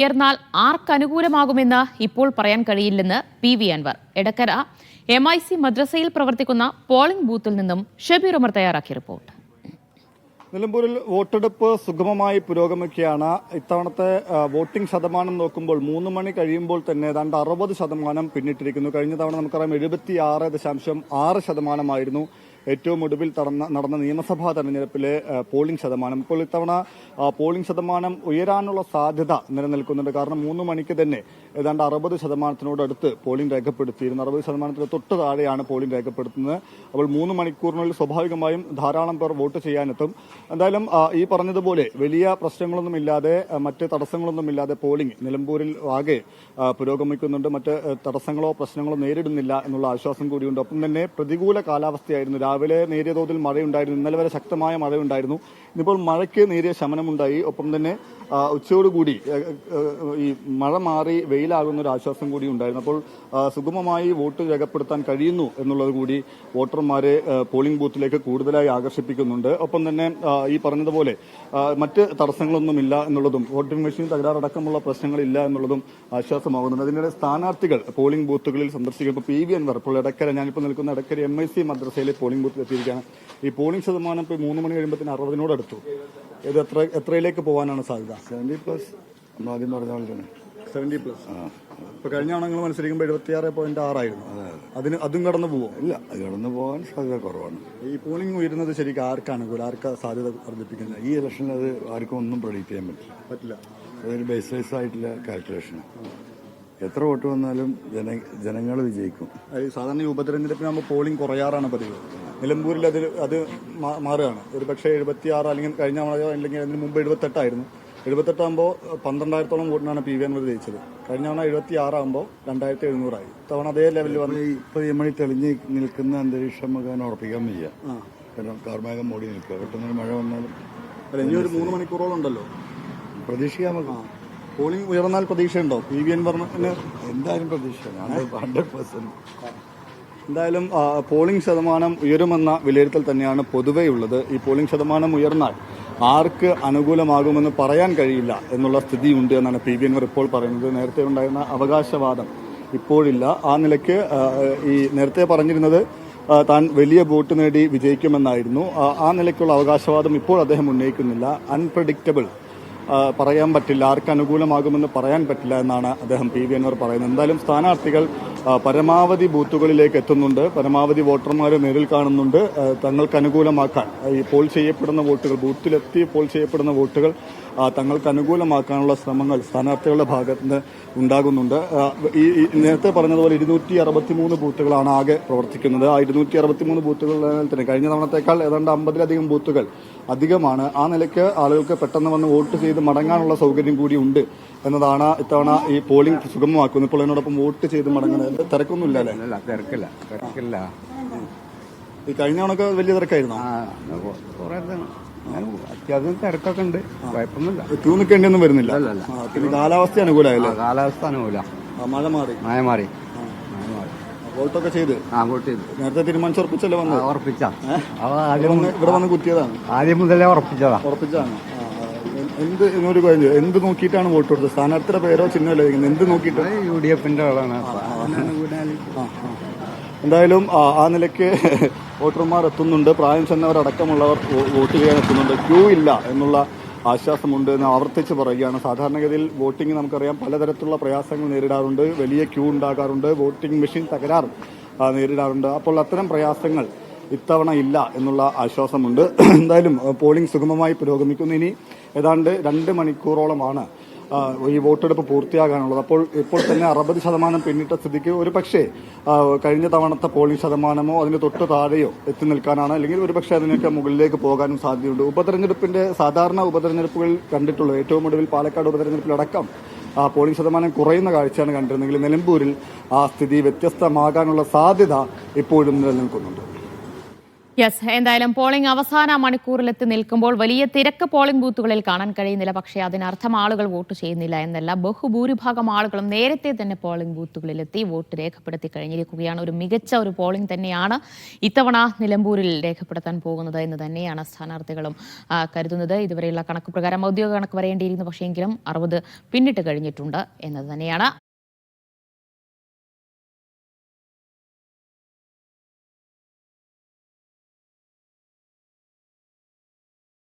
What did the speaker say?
ഉയർന്നാൽ ആർക്കനുകൂലമാകുമെന്ന് ഇപ്പോൾ പറയാൻ കഴിയില്ലെന്ന് പി.വി. അൻവർ. എടക്കര MIC മദ്രസയിൽ പ്രവർത്തിക്കുന്ന പോളിംഗ് ബൂത്തിൽ നിന്നും ഷബീർ ഉമർ തയ്യാറാക്കിയ റിപ്പോർട്ട്. നിലമ്പൂരിൽ വോട്ടെടുപ്പ് സുഗമമായി പുരോഗമിക്കുകയാണ്. ഇത്തവണത്തെ വോട്ടിംഗ് ശതമാനം നോക്കുമ്പോൾ 3 മണി കഴിയുമ്പോൾ തന്നെ ഏതാണ്ട് 60% പിന്നിട്ടിരിക്കുന്നു. കഴിഞ്ഞ തവണ നമുക്കറിയാം 76.6% ഏറ്റവും ഒടുവിൽ നടന്ന നിയമസഭാ തെരഞ്ഞെടുപ്പിലെ പോളിംഗ് ശതമാനം. ഇപ്പോൾ ഇത്തവണ പോളിംഗ് ശതമാനം ഉയരാനുള്ള സാധ്യത നിലനിൽക്കുന്നുണ്ട്. കാരണം 3 മണിക്ക് തന്നെ ഏതാണ്ട് 60%-നോടടുത്ത് പോളിംഗ് രേഖപ്പെടുത്തിയിരുന്നു. 60%-ന് തൊട്ട് താഴെയാണ് പോളിംഗ് രേഖപ്പെടുത്തുന്നത്. അപ്പോൾ 3 മണിക്കൂറിനുള്ളിൽ സ്വാഭാവികമായും ധാരാളം പേർ വോട്ട് ചെയ്യാനെത്തും. എന്തായാലും ഈ പറഞ്ഞതുപോലെ വലിയ പ്രശ്നങ്ങളൊന്നുമില്ലാതെ മറ്റ് തടസ്സങ്ങളൊന്നുമില്ലാതെ പോളിംഗ് നിലമ്പൂരിൽ ആകെ പുരോഗമിക്കുന്നുണ്ട്. മറ്റ് തടസ്സങ്ങളോ പ്രശ്നങ്ങളോ നേരിടുന്നില്ല എന്നുള്ള ആശ്വാസം കൂടിയുണ്ട്. ഒപ്പം തന്നെ പ്രതികൂല കാലാവസ്ഥയായിരുന്നു. രാവിലെ നേരിയ തോതിൽ മഴയുണ്ടായിരുന്നു. ഇന്നലെ വരെ ശക്തമായ മഴയുണ്ടായിരുന്നു. ഇന്നിപ്പോൾ മഴയ്ക്ക് നേരിയ ശമനമുണ്ടായി. ഒപ്പം തന്നെ ഉച്ചയോടുകൂടി ഈ മഴ മാറി വെയിലാകുന്ന ഒരു ആശ്വാസം കൂടി ഉണ്ടായിരുന്നു. അപ്പോൾ സുഗമമായി വോട്ട് രേഖപ്പെടുത്താൻ കഴിയുന്നു എന്നുള്ളത് കൂടി വോട്ടർമാരെ പോളിംഗ് ബൂത്തിലേക്ക് കൂടുതലായി ആകർഷിപ്പിക്കുന്നുണ്ട്. ഒപ്പം തന്നെ ഈ പറഞ്ഞതുപോലെ മറ്റ് തടസ്സങ്ങളൊന്നുമില്ല എന്നുള്ളതും വോട്ടിംഗ് മെഷീൻ തകരാറടക്കമുള്ള പ്രശ്നങ്ങളില്ല എന്നുള്ളതും ആശ്വാസമാകുന്നുണ്ട്. അതിനിടെ സ്ഥാനാർത്ഥികൾ പോളിംഗ് ബൂത്തുകളിൽ സന്ദർശിക്കും. ഇപ്പോൾ പി.വി. അൻവർ ഇപ്പോൾ എടക്കര, ഞാനിപ്പോൾ നിൽക്കുന്ന എടക്കര MIC മദ്രസയിലെ പോളിംഗ് ബൂത്തിൽ എത്തിയിരിക്കുകയാണ്. ഈ പോളിംഗ് ശതമാനം ഇപ്പോൾ 3 മണി കഴിയുമ്പോൾ 60-നോടടുത്തു. ഇത് എത്രയിലേക്ക് പോകാനാണ് സാധ്യത? 70+. ആദ്യം പറഞ്ഞ പോലെ തന്നെ 70+. ഇപ്പൊ കഴിഞ്ഞ തവണ നിങ്ങൾ മത്സരിക്കുമ്പോൾ 76.6 അതും കടന്നു പോവോ? ഇല്ല, അത് കടന്നു പോകാൻ സാധ്യത കുറവാണ്. ഈ പോളിംഗ് ഉയരുന്നത് ശരിക്കും ആർക്കാണ് സാധ്യത വർദ്ധിപ്പിക്കുന്നത്? ഈ ഇലക്ഷനിൽ അത് ആർക്കും ഒന്നും പ്രഡിക്റ്റ് ചെയ്യാൻ പറ്റില്ല. അതൊരു ബേസ്ലൈസ് ആയിട്ടുള്ള കാൽക്കുലേഷൻ. എത്ര വോട്ട് വന്നാലും ജനങ്ങൾ വിജയിക്കും. സാധാരണ ഈ ഉപതെരഞ്ഞെടുപ്പിനാകുമ്പോൾ പോളിംഗ് കുറയാറാണ് പതിവ്. നിലമ്പൂരിൽ അത് മാറുകയാണ്. ഒരു പക്ഷേ 76 അല്ലെങ്കിൽ കഴിഞ്ഞ അല്ലെങ്കിൽ അതിന് മുമ്പ് 78 ആകുമ്പോൾ 12,000-ഓളം വോട്ടിനാണ് പി.വി. അൻവർ ജയിച്ചത്. കഴിഞ്ഞ തവണ 76 ആകുമ്പോൾ 2,700 തവണ അതേ ലെവലിൽ വന്ന് ഇപ്പൊ മണി തെളിഞ്ഞ് നിൽക്കുന്ന അന്തരീക്ഷം നമുക്ക് ഉറപ്പിക്കാൻ വയ്യ. കാരണം കാർമേഘം മൂടി നിൽക്കുക. പെട്ടെന്ന് മഴ വന്നാലും ഇനി ഒരു 3 മണിക്കൂറോളം ഉണ്ടല്ലോ. പ്രതീക്ഷിക്കാം നമുക്ക്. പോളിംഗ് ഉയർന്നാൽ പ്രതീക്ഷയുണ്ടോ? പി.വി. അൻവറിന് എന്തായാലും പ്രതീക്ഷയാണ്. 100%. എന്തായാലും പോളിംഗ് ശതമാനം ഉയരുമെന്ന വിലയിരുത്തൽ തന്നെയാണ് പൊതുവെയുള്ളത്. ഈ പോളിംഗ് ശതമാനം ഉയർന്നാൽ ആർക്ക് അനുകൂലമാകുമെന്ന് പറയാൻ കഴിയില്ല എന്നുള്ള സ്ഥിതിയുണ്ട് എന്നാണ് പി.വി. അൻവർ ഇപ്പോൾ പറയുന്നത്. നേരത്തെ ഉണ്ടായിരുന്ന അവകാശവാദം ഇപ്പോഴില്ല. ആ നിലയ്ക്ക് ഈ നേരത്തെ പറഞ്ഞിരുന്നത് താൻ വലിയ വോട്ട് നേടി വിജയിക്കുമെന്നായിരുന്നു. ആ നിലയ്ക്കുള്ള അവകാശവാദം ഇപ്പോൾ അദ്ദേഹം ഉന്നയിക്കുന്നില്ല. അൺപ്രഡിക്റ്റബിൾ, പറയാൻ പറ്റില്ല, ആർക്ക് അനുകൂലമാകുമെന്ന് പറയാൻ പറ്റില്ല എന്നാണ് അദ്ദേഹം പി.വി. അൻവർ പറയുന്നത്. എന്തായാലും സ്ഥാനാർത്ഥികൾ പരമാവധി ബൂത്തുകളിലേക്ക് എത്തുന്നുണ്ട്. പരമാവധി വോട്ടർമാരെ നേരിൽ കാണുന്നുണ്ട്. തങ്ങൾക്ക് അനുകൂലമാക്കാൻ ഈ പോൾ ചെയ്യപ്പെടുന്ന വോട്ടുകൾ, ബൂത്തിലെത്തി പോൾ ചെയ്യപ്പെടുന്ന വോട്ടുകൾ തങ്ങൾക്ക് അനുകൂലമാക്കാനുള്ള ശ്രമങ്ങൾ സ്ഥാനാർത്ഥികളുടെ ഭാഗത്ത് നിന്ന് ഉണ്ടാകുന്നുണ്ട്. ഈ നേരത്തെ പറഞ്ഞതുപോലെ 263 ബൂത്തുകളാണ് ആകെ പ്രവർത്തിക്കുന്നത്. ആ 263 ബൂത്തുകളിൽ തന്നെ കഴിഞ്ഞ തവണത്തേക്കാൾ ഏതാണ്ട് 50-ലധികം ബൂത്തുകൾ അധികമാണ്. ആ നിലയ്ക്ക് ആളുകൾക്ക് പെട്ടെന്ന് വന്ന് വോട്ട് ചെയ്ത് മടങ്ങാനുള്ള സൗകര്യം കൂടി ഉണ്ട് എന്നതാണ് ഇത്തവണ ഈ പോളിംഗ് സുഗമമാക്കുന്നത്. ഇപ്പോൾ എന്നോടൊപ്പം വോട്ട് ചെയ്ത് മടങ്ങുന്നത് തിരക്കൊന്നുമില്ല അല്ലേ? തിരക്കില്ല. ഈ കഴിഞ്ഞ തവണക്ക് വലിയ തിരക്കായിരുന്നു. അത്യാവശ്യം തിരക്കൊക്കെ ഉണ്ട്, കുഴപ്പമൊന്നുമില്ല. ക്യൂ നിൽക്കേണ്ടിയൊന്നും വരുന്നില്ല. പിന്നെ കാലാവസ്ഥ അനുകൂലമായല്ലോ? കാലാവസ്ഥ അനുകൂല. മഴ മാറി വോട്ടൊക്കെ ചെയ്ത് നേരത്തെ തീരുമാനിച്ചുറപ്പിച്ചല്ലേ വന്നത്? ഇവിടെ വന്ന് കുത്തിയതാണ്? ആദ്യം മുതലേ ഉറപ്പിച്ചതാണ്. എന്ത് നോക്കിയിട്ടാണ് വോട്ട് കൊടുത്തത്? സ്ഥാനാർത്ഥിയുടെ പേരോ ചിഹ്നമല്ലോ? എന്ത് നോക്കിയിട്ട്? UDFന്റെ ആളാണ്. എന്തായാലും ആ നിലയ്ക്ക് വോട്ടർമാർ എത്തുന്നുണ്ട്. പ്രായം ചെന്നവരടക്കമുള്ളവർ വോട്ട് ചെയ്യാൻ എത്തുന്നുണ്ട്. ക്യൂ ഇല്ല എന്നുള്ള ആശ്വാസമുണ്ട് എന്ന് ആവർത്തിച്ച് പറയുകയാണ്. സാധാരണഗതിയിൽ വോട്ടിംഗ് നമുക്കറിയാം പലതരത്തിലുള്ള പ്രയാസങ്ങൾ നേരിടാറുണ്ട്. വലിയ ക്യൂ ഉണ്ടാകാറുണ്ട്. വോട്ടിംഗ് മെഷീൻ തകരാർ നേരിടാറുണ്ട്. അപ്പോൾ അത്തരം പ്രയാസങ്ങൾ ഇത്തവണ ഇല്ല എന്നുള്ള ആശ്വാസമുണ്ട്. എന്തായാലും പോളിംഗ് സുഗമമായി പുരോഗമിക്കുന്നു. ഇനി ഏതാണ്ട് 2 മണിക്കൂറോളമാണ് ഈ വോട്ടെടുപ്പ് പൂർത്തിയാകാനുള്ളത്. അപ്പോൾ ഇപ്പോൾ തന്നെ 60% പിന്നിട്ട സ്ഥിതിക്ക് ഒരു പക്ഷേ കഴിഞ്ഞ തവണത്തെ പോളിംഗ് ശതമാനമോ അതിന് തൊട്ട് താഴെയോ എത്തി നിൽക്കാനാണ്, അല്ലെങ്കിൽ ഒരു പക്ഷേ അതിനൊക്കെ മുകളിലേക്ക് പോകാനും സാധ്യതയുണ്ട്. സാധാരണ ഉപതെരഞ്ഞെടുപ്പുകൾ കണ്ടിട്ടുള്ളത് ഏറ്റവും ഒടുവിൽ പാലക്കാട് ഉപതെരഞ്ഞെടുപ്പിലടക്കം പോളിംഗ് ശതമാനം കുറയുന്ന കാഴ്ചയാണ് കണ്ടിരുന്നെങ്കിൽ നിലമ്പൂരിൽ ആ സ്ഥിതി വ്യത്യസ്തമാകാനുള്ള സാധ്യത ഇപ്പോഴും നിലനിൽക്കുന്നുണ്ട്. യെസ്, എന്തായാലും പോളിംഗ് അവസാന മണിക്കൂറിലെത്തി നിൽക്കുമ്പോൾ വലിയ തിരക്ക് പോളിംഗ് ബൂത്തുകളിൽ കാണാൻ കഴിയുന്നില്ല. പക്ഷേ അതിനർത്ഥം ആളുകൾ വോട്ട് ചെയ്യുന്നില്ല എന്നല്ല. ബഹുഭൂരിഭാഗം ആളുകളും നേരത്തെ തന്നെ പോളിംഗ് ബൂത്തുകളിലെത്തി വോട്ട് രേഖപ്പെടുത്തി കഴിഞ്ഞിരിക്കുകയാണ്. ഒരു മികച്ച ഒരു പോളിംഗ് തന്നെയാണ് ഇത്തവണ നിലമ്പൂരിൽ രേഖപ്പെടുത്താൻ പോകുന്നത് എന്ന് തന്നെയാണ് സ്ഥാനാർത്ഥികളും കരുതുന്നത്. ഇതുവരെയുള്ള കണക്ക് പ്രകാരം ഔദ്യോഗിക കണക്ക് വരേണ്ടിയിരുന്നു, പക്ഷേ എങ്കിലും 60 പിന്നിട്ട് കഴിഞ്ഞിട്ടുണ്ട് എന്നത് തന്നെയാണ്.